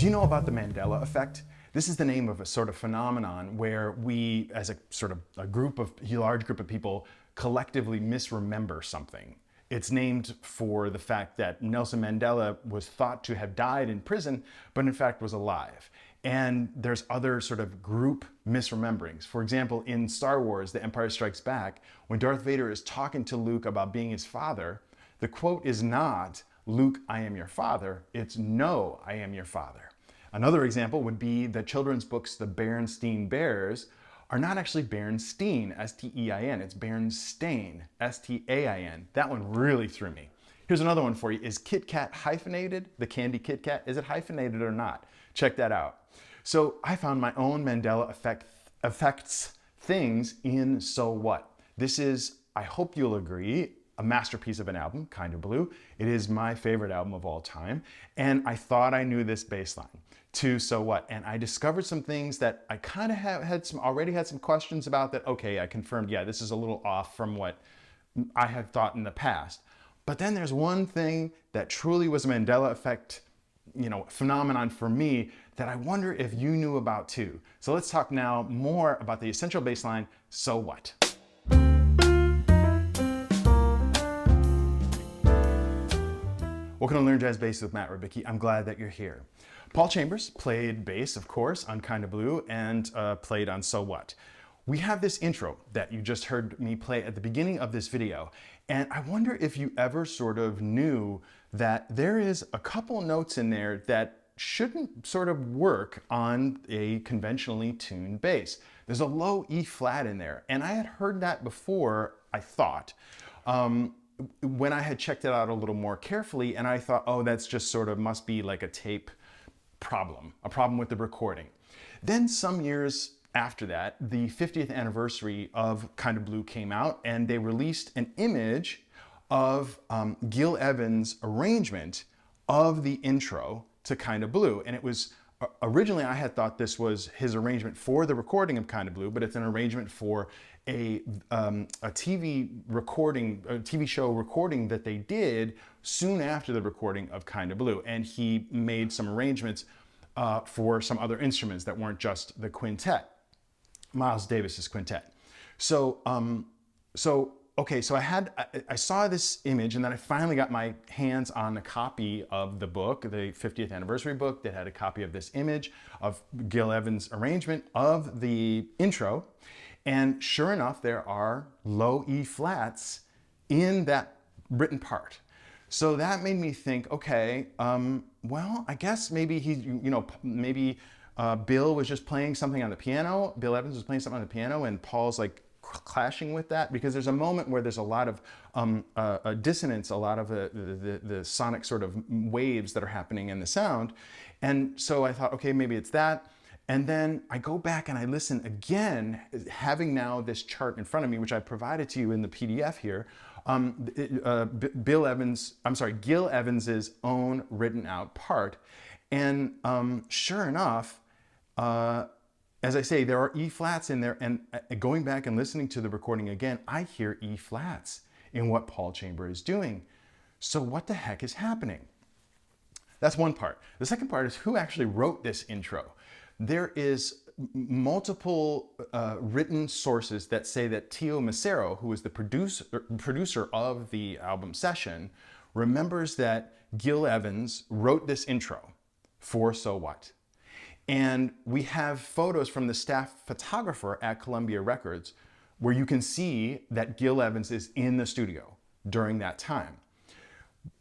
Do you know about the Mandela Effect? This is the name of a sort of phenomenon where we, as a sort of a large group of people, collectively misremember something. It's named for the fact that Nelson Mandela was thought to have died in prison, but in fact was alive. And there's other sort of group misrememberings. For example, in Star Wars, The Empire Strikes Back, when Darth Vader is talking to Luke about being his father, the quote is not, "Luke, I am your father," it's, "No, I am your father." Another example would be the children's books, The Berenstain Bears, are not actually Berenstain, S-T-E-I-N, it's Berenstain, S-T-A-I-N. That one really threw me. Here's another one for you. Is Kit Kat hyphenated? The candy Kit Kat, is it hyphenated or not? Check that out. So I found my own Mandela effects things in So What. This is, I hope you'll agree, a masterpiece of an album, Kind of Blue. It is my favorite album of all time. And I thought I knew this bass line to So What. And I discovered some things that I kind of already had some questions about that, okay, I confirmed, yeah, this is a little off from what I had thought in the past. But then there's one thing that truly was a Mandela Effect, phenomenon for me that I wonder if you knew about too. So let's talk now more about the essential bass line, So What. Welcome to Learn Jazz Bass with Matt Rybicki. I'm glad that you're here. Paul Chambers played bass, of course, on Kinda Blue and played on So What. We have this intro that you just heard me play at the beginning of this video, and I wonder if you ever sort of knew that there is a couple notes in there that shouldn't sort of work on a conventionally tuned bass. There's a low E flat in there, and I had heard that before, I thought. When I had checked it out a little more carefully, and I thought, oh, that's just sort of must be like a tape problem, a problem with the recording. Then some years after that, the 50th anniversary of Kinda Blue came out, and they released an image of Gil Evans' arrangement of the intro to Kinda Blue. And it was, originally I had thought this was his arrangement for the recording of Kinda Blue, but it's an arrangement for a TV show recording that they did soon after the recording of Kinda Blue. And he made some arrangements for some other instruments that weren't just the quintet, Miles Davis's quintet. So I saw this image, and then I finally got my hands on a copy of the book, the 50th anniversary book that had a copy of this image of Gil Evans' arrangement of the intro. And sure enough, there are low E flats in that written part. So that made me think, okay, well, I guess maybe Bill was just playing something on the piano. Bill Evans was playing something on the piano, and Paul's like clashing with that, because there's a moment where there's a lot of dissonance, a lot of the sonic sort of waves that are happening in the sound. And so I thought, okay, maybe it's that. And then I go back and I listen again, having now this chart in front of me, which I provided to you in the PDF here, Gil Evans's own written out part. And sure enough, as I say, there are E flats in there, and going back and listening to the recording again, I hear E flats in what Paul Chambers is doing. So what the heck is happening? That's one part. The second part is who actually wrote this intro. There is multiple written sources that say that Tio Macero, who was the producer of the album session, remembers that Gil Evans wrote this intro for So What. And we have photos from the staff photographer at Columbia Records where you can see that Gil Evans is in the studio during that time.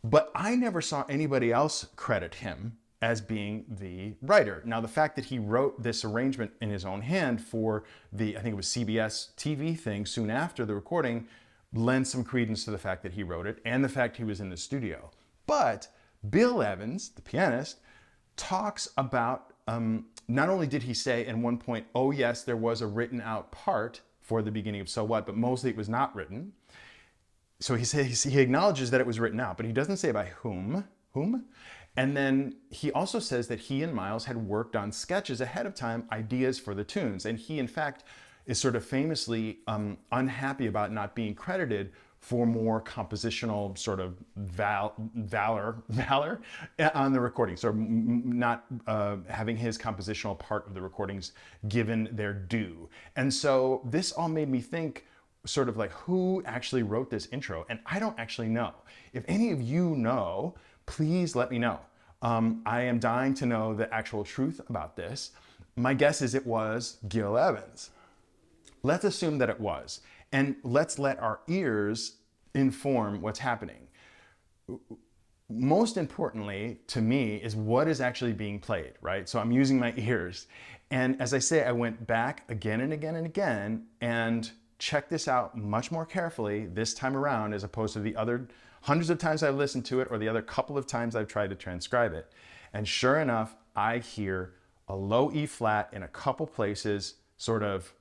But I never saw anybody else credit him as being the writer. Now, the fact that he wrote this arrangement in his own hand for the, I think it was CBS TV thing soon after the recording, lends some credence to the fact that he wrote it and the fact he was in the studio. But Bill Evans, the pianist, talks about, not only did he say at one point, oh yes, there was a written out part for the beginning of So What, but mostly it was not written. So he acknowledges that it was written out, but he doesn't say by whom. And then he also says that he and Miles had worked on sketches ahead of time, ideas for the tunes. And he, in fact, is sort of famously unhappy about not being credited for more compositional sort of valor on the recording. So not having his compositional part of the recordings given their due. And so this all made me think sort of like, who actually wrote this intro? And I don't actually know. If any of you know, please let me know. I am dying to know the actual truth about this. My guess is it was Gil Evans. Let's assume that it was, and let's let our ears inform what's happening. Most importantly to me is what is actually being played, right? So I'm using my ears. And as I say, I went back again and again and again and checked this out much more carefully this time around, as opposed to the other hundreds of times I've listened to it or the other couple of times I've tried to transcribe it. And sure enough, I hear a low E flat in a couple places, sort of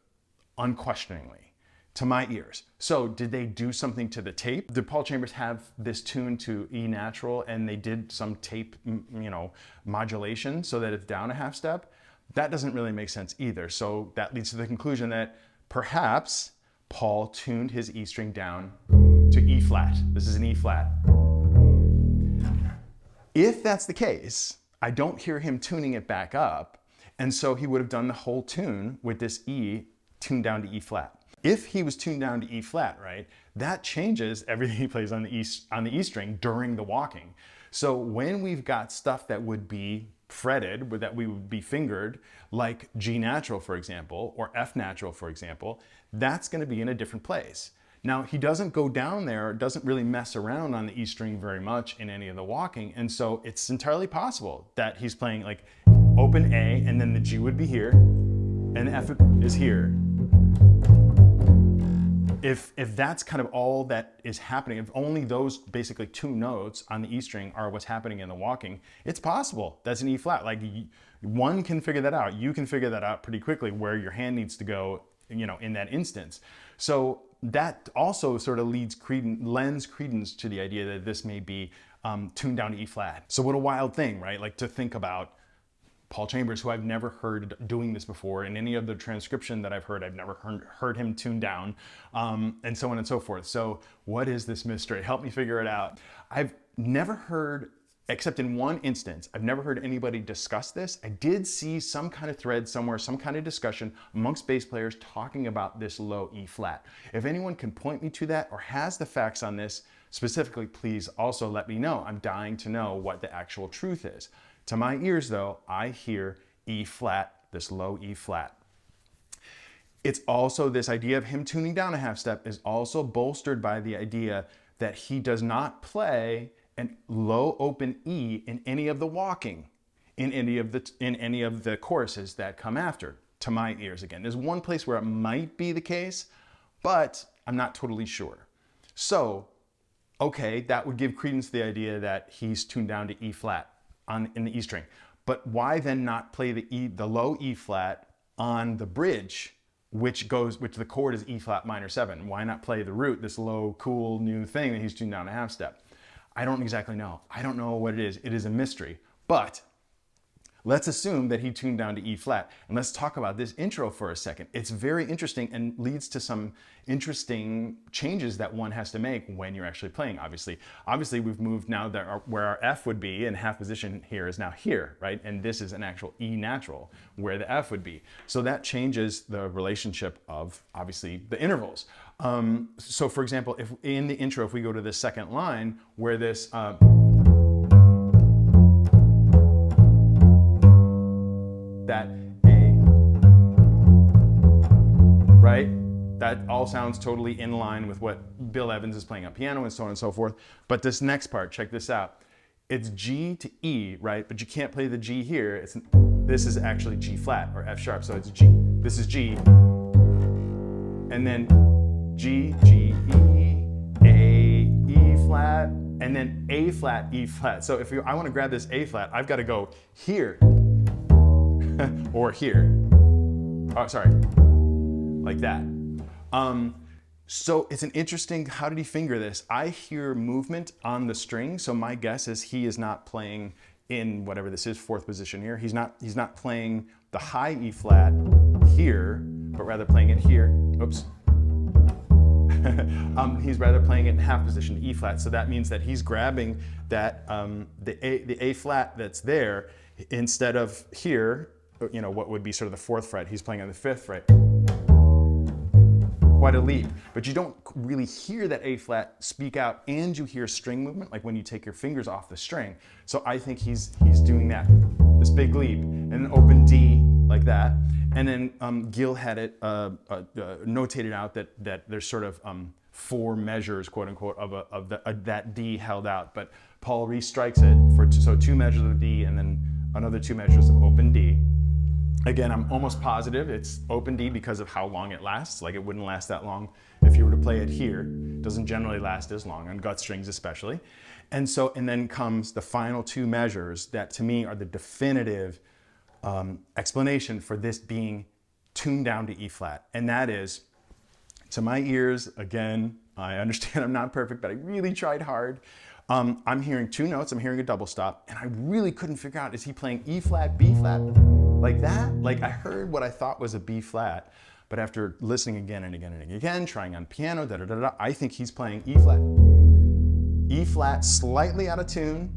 unquestioningly to my ears. So did they do something to the tape? Did Paul Chambers have this tuned to E natural and they did some tape, modulation so that it's down a half step? That doesn't really make sense either. So that leads to the conclusion that perhaps Paul tuned his E string down to E flat. This is an E flat. If that's the case, I don't hear him tuning it back up. And so he would have done the whole tune with this E tuned down to E flat. If he was tuned down to E flat, right, that changes everything he plays on the E string during the walking. So when we've got stuff that would be fretted, that we would be fingered, like G natural, for example, or F natural, for example, that's going to be in a different place. Now, he doesn't go down there, doesn't really mess around on the E string very much in any of the walking, and so it's entirely possible that he's playing like open A, and then the G would be here, and the F is here. If that's kind of all that is happening, if only those basically two notes on the E string are what's happening in the walking, it's possible that's an E flat. Like one can figure that out. You can figure that out pretty quickly where your hand needs to go, in that instance. So that also sort of lends credence to the idea that this may be tuned down to E flat. So what a wild thing, right? Like to think about Paul Chambers, who I've never heard doing this before. In any of the transcription that I've heard, I've never heard him tune down, and so on and so forth. So what is this mystery? Help me figure it out. I've never heard, except in one instance, I've never heard anybody discuss this. I did see some kind of thread somewhere, some kind of discussion amongst bass players talking about this low E flat. If anyone can point me to that or has the facts on this specifically, please also let me know. I'm dying to know what the actual truth is. To my ears, though, I hear E flat, this low E flat. It's also this idea of him tuning down a half step is also bolstered by the idea that he does not play an low open E in any of the walking, in any of the choruses that come after. To my ears, again, there's one place where it might be the case, but I'm not totally sure. So, okay, that would give credence to the idea that he's tuned down to E flat in the E string. But why then not play the low E flat on the bridge, which the chord is E flat minor 7? Why not play the root, this low, cool new thing that he's tuned down a half step? I don't exactly know. I don't know what it is. It is a mystery. But let's assume that he tuned down to E flat. And let's talk about this intro for a second. It's very interesting and leads to some interesting changes that one has to make when you're actually playing, obviously. Obviously, we've moved now where our F would be in half position here is now here, right? And this is an actual E natural where the F would be. So that changes the relationship of, obviously, the intervals. So for example, if in the intro, if we go to the second line where this that A, right? That all sounds totally in line with what Bill Evans is playing on piano and so on and so forth. But this next part, check this out. It's G to E, right? But you can't play the G here. This is actually G flat or F sharp, so it's G. This is G. And then G, G, E, A, E flat, and then A flat, E flat. So if I want to grab this A flat, I've got to go here. Or here. Oh, sorry. Like that. So it's an interesting, how did he finger this? I hear movement on the string, so my guess is he is not playing in whatever this is, fourth position here. He's not playing the high E flat here, but rather playing it here. Oops. He's rather playing it in half position, E flat. So that means that he's grabbing that the A flat that's there instead of here, what would be sort of the 4th fret. He's playing on the 5th fret. Quite a leap, but you don't really hear that A flat speak out, and you hear string movement, like when you take your fingers off the string. So I think he's doing that, this big leap, and an open D like that. And then Gil had it notated out that there's sort of 4 measures, quote unquote, of that D held out. But Paul restrikes it so 2 measures of D and then another 2 measures of open D. Again, I'm almost positive it's open D because of how long it lasts. Like, it wouldn't last that long if you were to play it here. It doesn't generally last as long, on gut strings especially. And then comes the final 2 measures that to me are the definitive explanation for this being tuned down to E flat. And that is, to my ears, again, I understand I'm not perfect, but I really tried hard. I'm hearing 2 notes, I'm hearing a double stop, and I really couldn't figure out, is he playing E flat, B flat, like that? Like, I heard what I thought was a B flat, but after listening again and again and again, trying on piano, I think he's playing E flat. E flat, slightly out of tune.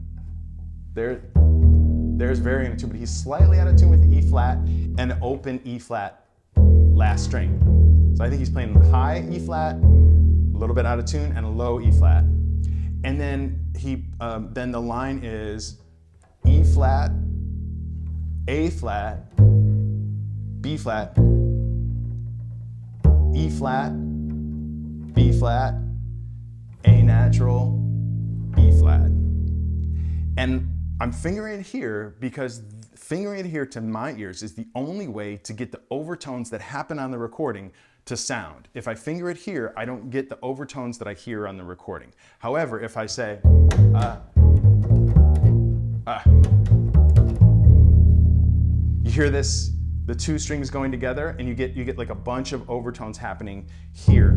There's varying tune, but he's slightly out of tune with the E flat and open E flat last string. So I think he's playing high E flat, a little bit out of tune, and a low E flat. And then then the line is E flat, A flat, B flat, E flat, B flat, A natural, B flat. And I'm fingering it here because fingering it here to my ears is the only way to get the overtones that happen on the recording to sound. If I finger it here, I don't get the overtones that I hear on the recording. However, if I say, you hear this, the 2 strings going together, and you get like a bunch of overtones happening here.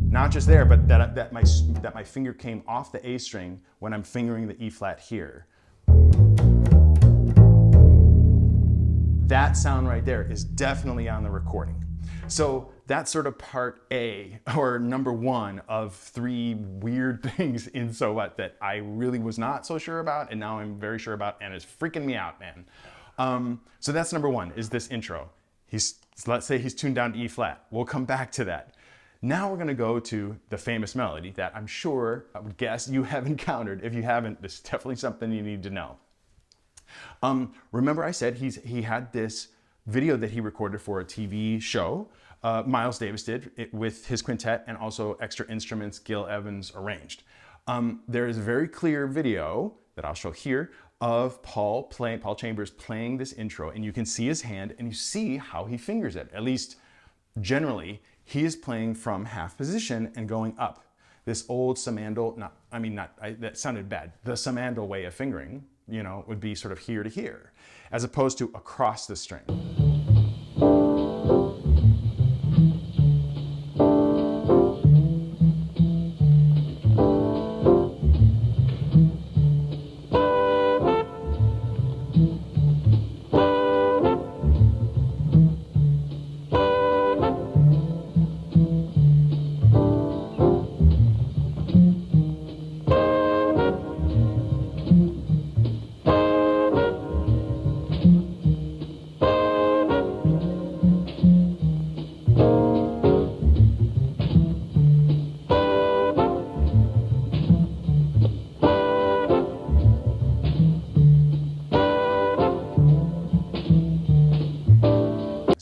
Not just there, but that my finger came off the A string when I'm fingering the E flat here. That sound right there is definitely on the recording. So that's sort of part A, or number 1 of 3 weird things in So What that I really was not so sure about, and now I'm very sure about, and it's freaking me out, man. So that's number 1, is this intro. Let's say he's tuned down to E flat. We'll come back to that. Now we're gonna go to the famous melody that I'm sure, I would guess, you have encountered. If you haven't, this is definitely something you need to know. Remember I said he had this video that he recorded for a TV show. Miles Davis did it with his quintet, and also extra instruments Gil Evans arranged. There is a very clear video that I'll show here of Paul Chambers playing this intro, and you can see his hand and you see how he fingers it. At least generally, he is playing from half position and going up. This old Samandel, that sounded bad. The Samandel way of fingering, would be sort of here to here, as opposed to across the string.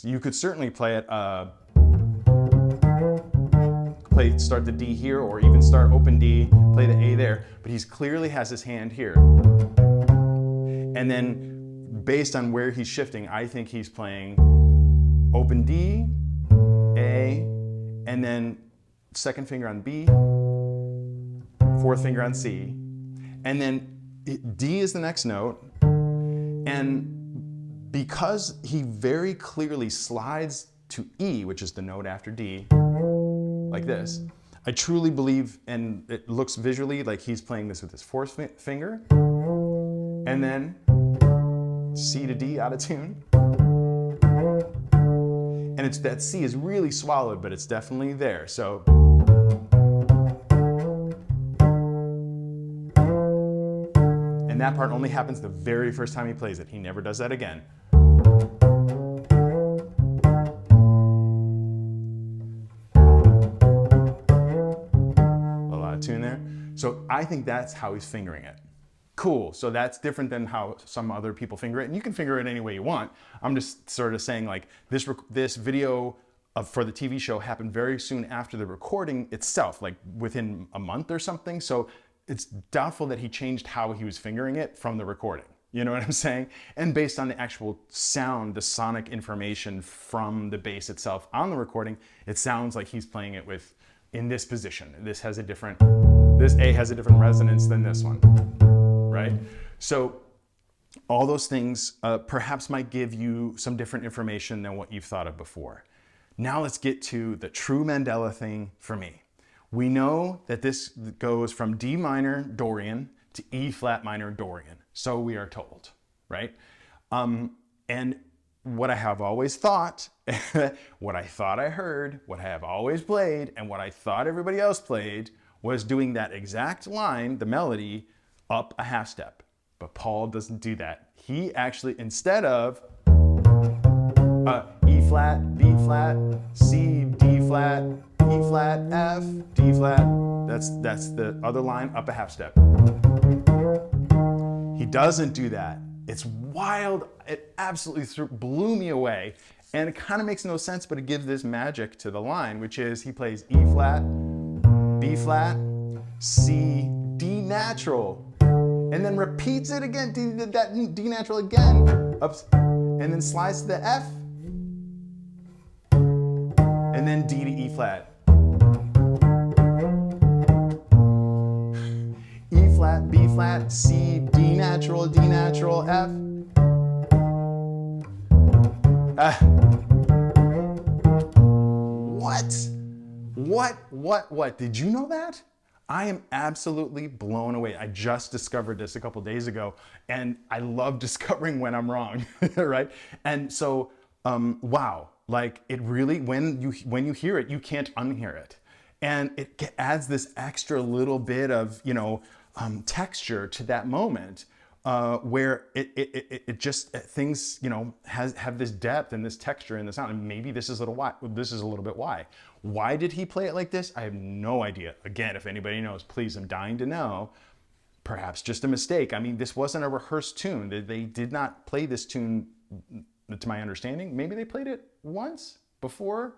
You could certainly play it, start the D here, or even start open D, play the A there, but he clearly has his hand here. And then based on where he's shifting, I think he's playing open D, A, and then 2nd finger on B, 4th finger on C, and then D is the next note, and because he very clearly slides to E, which is the note after D, like this, I truly believe, and it looks visually like he's playing this with his 4th finger, and then C to D out of tune. And that C is really swallowed, but it's definitely there. So And that part only happens the very first time he plays it. He never does that again. A lot of tune there. So I think that's how he's fingering it. Cool, so that's different than how some other people finger it, and you can finger it any way you want. I'm just sort of saying, like, this video for the TV show happened very soon after the recording itself, like within a month or something, so it's doubtful that he changed how he was fingering it from the recording. You know what I'm saying? And based on the actual sound, the sonic information from the bass itself on the recording, it sounds like he's playing it in this position. This A has a different resonance than this one. Right? So all those things perhaps might give you some different information than what you've thought of before. Now let's get to the true Mandela thing for me. We know that this goes from D minor Dorian to E flat minor Dorian. So we are told, right? And what I have always thought, what I thought I heard, what I have always played, and what I thought everybody else played was doing that exact line, the melody, up a half step. But Paul doesn't do that. He actually, instead of E flat, B flat, C, D flat, E flat, F, D flat, that's the other line, up a half step. He doesn't do that. It's wild. It absolutely blew me away. And it kind of makes no sense, but it gives this magic to the line, which is he plays E flat, B flat, C, D natural, and then repeats it again, that D natural again, ups, and then slides to the F, and then D to E flat. E flat, B flat, C, D natural, F. What? Did you know that? I am absolutely blown away. I just discovered this a couple days ago, and I love discovering when I'm wrong, right? And so, wow, like it really, when you hear it, you can't unhear it. And it adds this extra little bit of, texture to that moment where it just, things, have this depth and this texture in the sound. And maybe this is a little bit why. Why did he play it like this? I have no idea. Again, if anybody knows, please, I'm dying to know. Perhaps just a mistake. I mean, this wasn't a rehearsed tune. They did not play this tune, to my understanding. Maybe they played it once before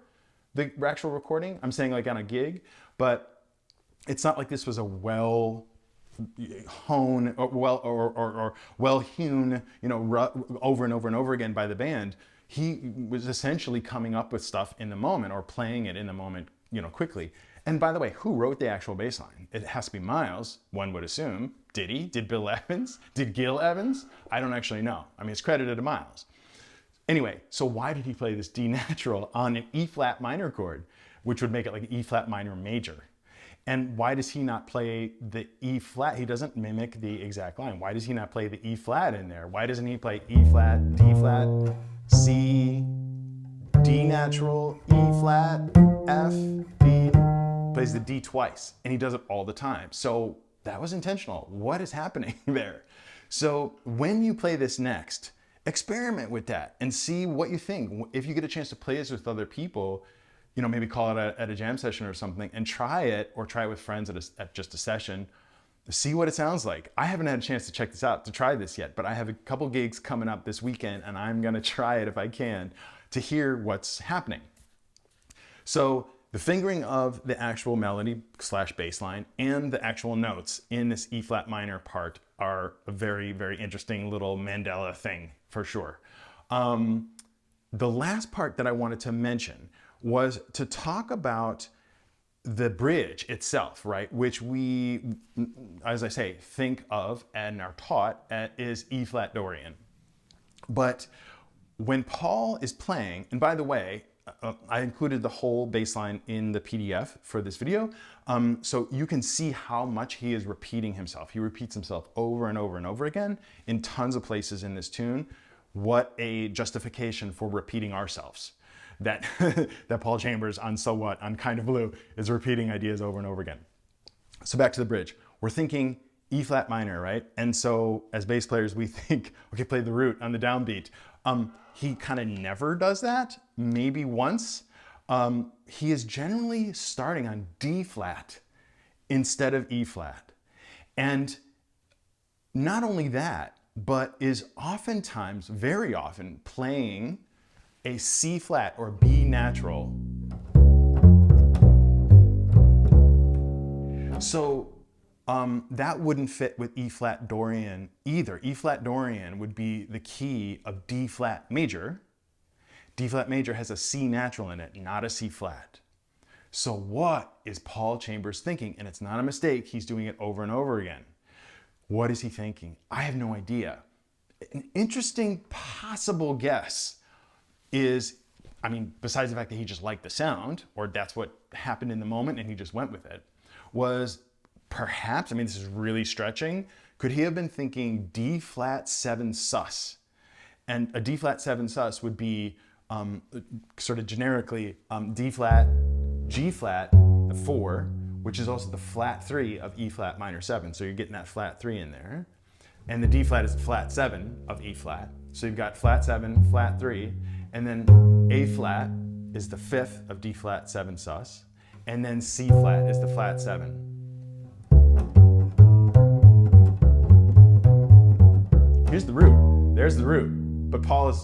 the actual recording. I'm saying like on a gig, but it's not like this was a well-honed or well-hewn, over and over and over again by the band. He was essentially coming up with stuff in the moment or playing it in the moment, quickly. And by the way, who wrote the actual bass line? It has to be Miles, one would assume. Did he? Did Bill Evans? Did Gil Evans? I don't actually know. I mean, it's credited to Miles. Anyway, so why did he play this D natural on an E flat minor chord, which would make it like an E flat minor major? And why does he not play the E flat? He doesn't mimic the exact line. Why does he not play the E flat in there? Why doesn't he play E flat, D flat, C, D natural, E flat, F, D? Plays the D twice, and he does it all the time. So that was intentional. What is happening there? So when you play this next, experiment with that and see what you think. If you get a chance to play this with other people, maybe call it at a jam session or something and try it, or try it with friends at just a session, see what it sounds like. I haven't had a chance to check this out, to try this yet, but I have a couple gigs coming up this weekend and I'm gonna try it if I can to hear what's happening. So the fingering of the actual melody / bass line and the actual notes in this E flat minor part are a very, very interesting little Mandela thing for sure. The last part that I wanted to mention was to talk about the bridge itself, right? Which we, as I say, think of and are taught is E flat Dorian. But when Paul is playing, and by the way, I included the whole bass line in the PDF for this video, so you can see how much he is repeating himself. He repeats himself over and over and over again in tons of places in this tune. What a justification for repeating ourselves. That Paul Chambers on So What, on Kind of Blue, is repeating ideas over and over again. So back to the bridge. We're thinking E flat minor, right? And so as bass players, we think, okay, play the root on the downbeat. He kind of never does that, maybe once. He is generally starting on D flat instead of E flat. And not only that, but is oftentimes, very often, playing a C flat or B natural. So that wouldn't fit with E flat Dorian either. E flat Dorian would be the key of D flat major. D flat major has a C natural in it, not a C flat. So what is Paul Chambers thinking? And it's not a mistake, he's doing it over and over again. What is he thinking? I have no idea. An interesting possible guess is, I mean, besides the fact that he just liked the sound, or that's what happened in the moment and he just went with it, was perhaps, I mean, this is really stretching, could he have been thinking D flat 7 sus? And a D flat 7 sus would be sort of generically D flat, G flat, the 4, which is also the flat 3 of E flat minor 7. So you're getting that flat 3 in there. And the D flat is the flat 7 of E flat. So you've got flat 7, flat 3, and then A flat is the 5th of D flat 7 sus, and then C flat is the flat 7. Here's the root. There's the root. But Paul is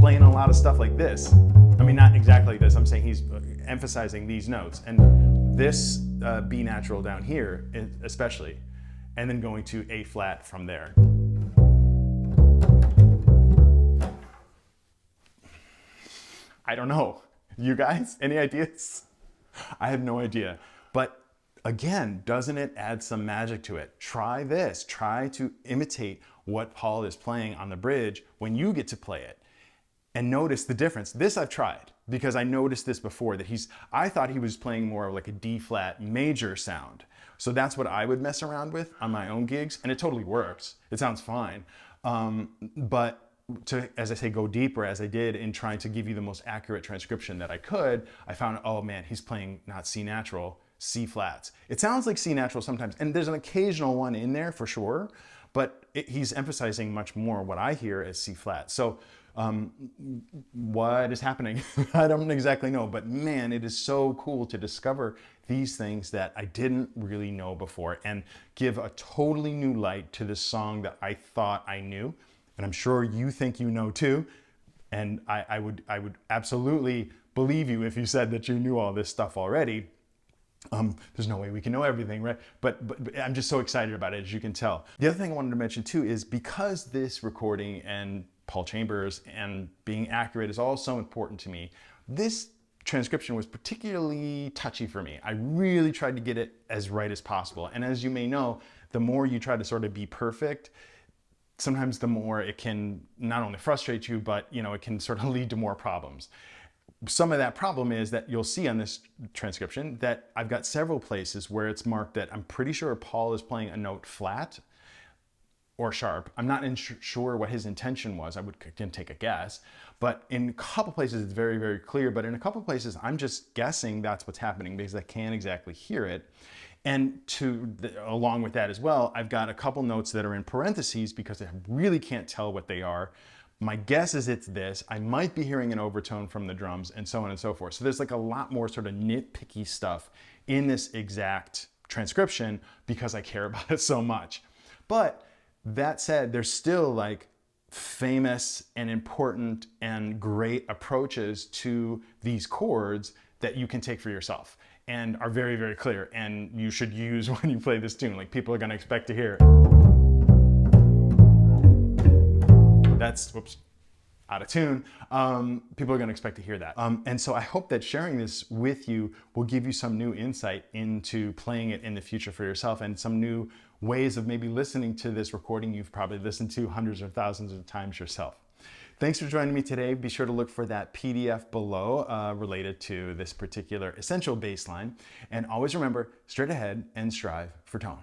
playing a lot of stuff like this. I mean, not exactly like this. I'm saying he's emphasizing these notes. And this B natural down here, especially, and then going to A flat from there. I don't know. You guys, any ideas? I have no idea. But again, doesn't it add some magic to it? Try this. Try to imitate what Paul is playing on the bridge when you get to play it. And notice the difference. This I've tried because I noticed this before, that I thought he was playing more like a D flat major sound. So that's what I would mess around with on my own gigs, and it totally works. It sounds fine. But to, as I say, go deeper, as I did in trying to give you the most accurate transcription that I could, I found, oh man, he's playing not C natural, C flats. It sounds like C natural sometimes, and there's an occasional one in there for sure, but he's emphasizing much more what I hear as C flat. So what is happening? I don't exactly know, but man, it is so cool to discover these things that I didn't really know before and give a totally new light to this song that I thought I knew. And I'm sure you think you know too. And I would absolutely believe you if you said that you knew all this stuff already. There's no way we can know everything, right? But I'm just so excited about it, as you can tell. The other thing I wanted to mention too is because this recording and Paul Chambers and being accurate is all so important to me, this transcription was particularly touchy for me. I really tried to get it as right as possible. And as you may know, the more you try to sort of be perfect, sometimes the more it can not only frustrate you, but it can sort of lead to more problems. Some of that problem is that you'll see on this transcription that I've got several places where it's marked that I'm pretty sure Paul is playing a note flat or sharp. I'm not sure what his intention was. I can take a guess, but in a couple places it's very, very clear, but in a couple places I'm just guessing that's what's happening because I can't exactly hear it. And along with that as well, I've got a couple notes that are in parentheses because I really can't tell what they are. My guess is it's this. I might be hearing an overtone from the drums and so on and so forth. So there's like a lot more sort of nitpicky stuff in this exact transcription because I care about it so much. But that said, there's still like famous and important and great approaches to these chords that you can take for yourself and are very, very clear and you should use when you play this tune. Like people are gonna expect to hear it. That's, whoops, out of tune. People are gonna expect to hear that. And so I hope that sharing this with you will give you some new insight into playing it in the future for yourself and some new ways of maybe listening to this recording you've probably listened to hundreds or thousands of times yourself. Thanks for joining me today. Be sure to look for that PDF below related to this particular essential bass line. And always remember, straight ahead and strive for tone.